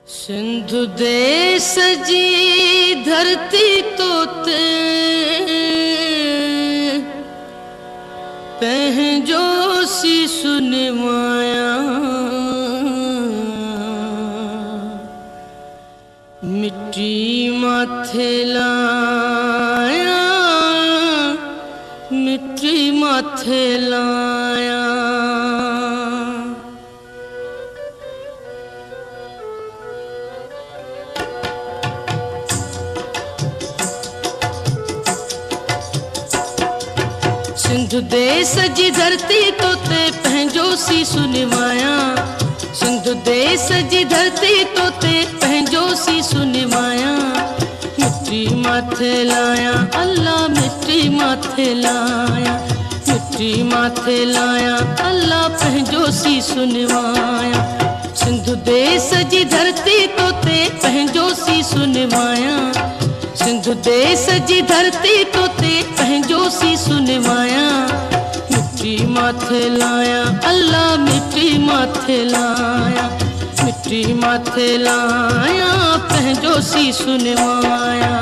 सिंधु देश जी धरती तोते पहजो सी सुनवाया मिट्टी माथे लाया मिट्टी माथे लाया। सिंधु देश जी धरती तोते पहजो सी सुनवाया सिंधु देश जी धरती तोते पहजो सी सुनवाया मिट्टी माथे लाया अल्लाह मिट्टी माथे लाया मिट्टी माथे लाया अल्लाह पहजो सी सुनवाया सिंधु देश जी धरती तोते पहजो सी सुनवाया सिंधु देश जी धरती तोते पहजो सी सुनवाया मिट्टी माथे लाया अल्लाह मिट्टी माथे लाया मिट्टी माथे लाया पहजो सी सुनवाया।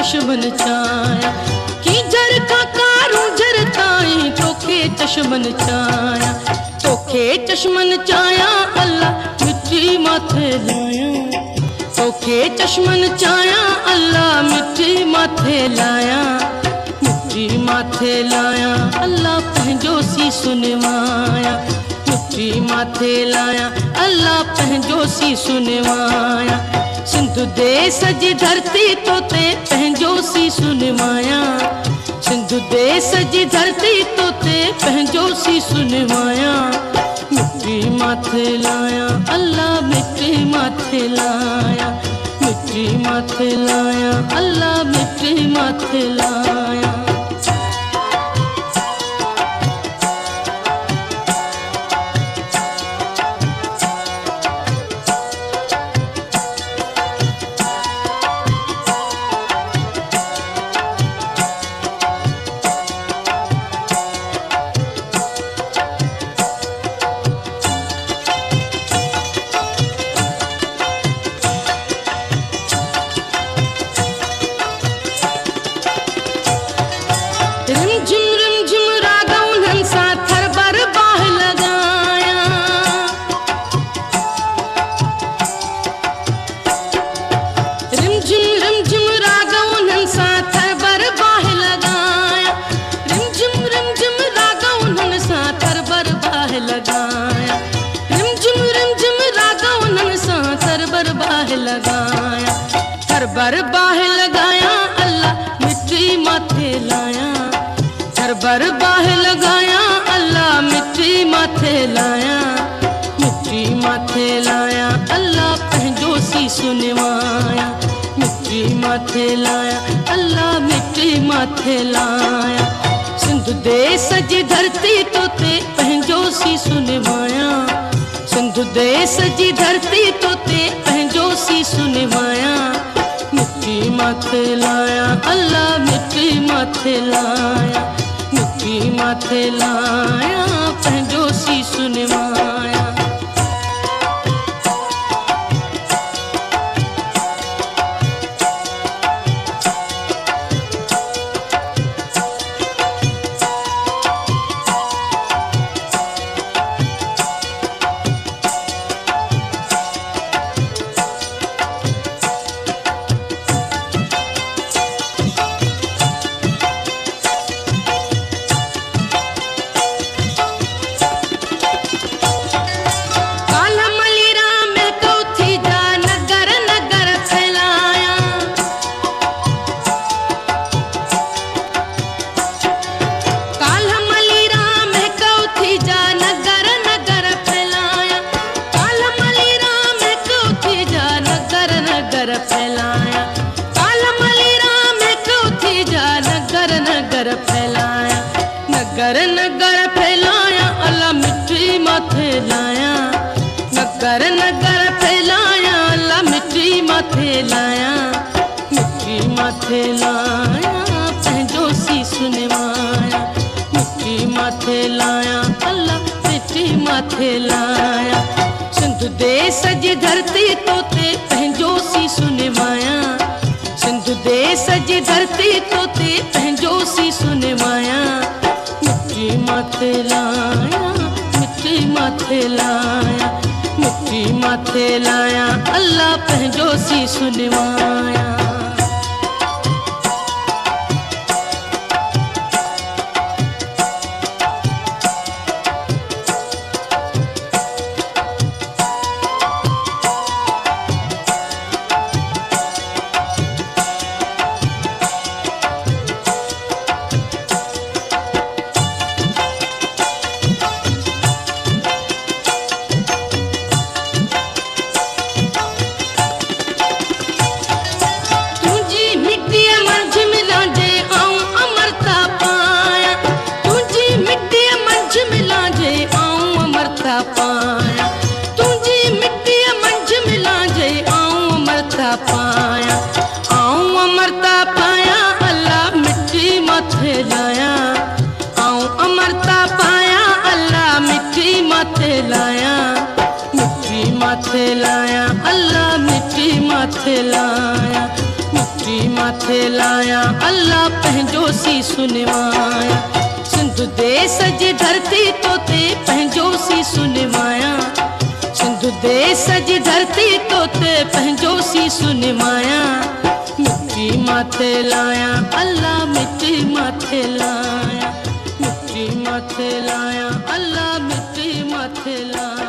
चश्मन छाया की जर का कारू झरताई तोखे चश्मन छाया तोखे चश्मन छाया अल्लाह मिट्टी माथे लाया तोखे चश्मन छाया अल्लाह मिट्टी माथे लाया मिट्टी माथे लाया अल्लाह पहजो सी सुनवाया मिट्टी माथे लाया अल्लाह पहजो सी सुनवाया सिंधु देश जी धरती तोते पहजो सी सुनवाया सिंधु देश जी धरती तोते पहजो सी सुनवाया मिट्टी माथे लाया अल्लाह मिट्टी माथे लाया मिट्टी माथे लाया अल्लाह मिट्टी माथे लाया। रिमझिम रागों हंसा थर बर बाह लगाया रिमझिम रागों हंसा थर बर बाह लगाया रिमझिम रागों हंसा थर बर बाह लगाया रिमझिम रागों हंसा थर बर बाह लगाया थर बर बाह लगाया अल्लाह मिट्टी माथे लाया थर बर बाह लगाया अल्लाह मिट्टी माथे लाया मिट्टी माथे लाया अल्लाह पहजो सी सुनवाया मिट्टी माथे लाया अल्लाह मिट्टी माथे लाया सिंधु देश जी धरती तोते पहजो सी सुनवाया सिंधु देश जी धरती तोते पहजो सी सुनवाया मिट्टी माथे लाया अल्लाह मिट्टी माथे लाया मिट्टी माथे लाया पहजो सी सुनवाया। मिट्टी माथे लाया। सिंध देश जी धरती तोते पंहिंजो सीसु निमाया। सिंध देश जी धरती तोते पंहिंजो सीसु निमाया। मिट्टी माथे लाया, मिट्टी माथे लाया, मिट्टी माथे लाया, अल्लाह पंहिंजो सीसु निमाया। पाया तुझी मिट्टी मंझ मिला जे आऊं अमरता पाया। आऊं अमरता पाया, अल्लाह मिट्टी मथे लाया। आऊं अमरता पाया, अल्लाह मिट्टी मथे लाया। मिट्टी मथे लाया, अल्लाह मिट्टी मथे लाया। मिट्टी मथे लाया, अल्लाह पंहिंजो सीसु निमाया। सिंध देश जी धरती तोते पंहिंजो सीसु निमाया। सिंध देश जी धरती तोते पंहिंजो सीसु निमाया। मिट्टी माथे लाया, अल्लाह मिट्टी माथे लाया। मिट्टी माथे लाया, अल्लाह मिट्टी माथे लाया।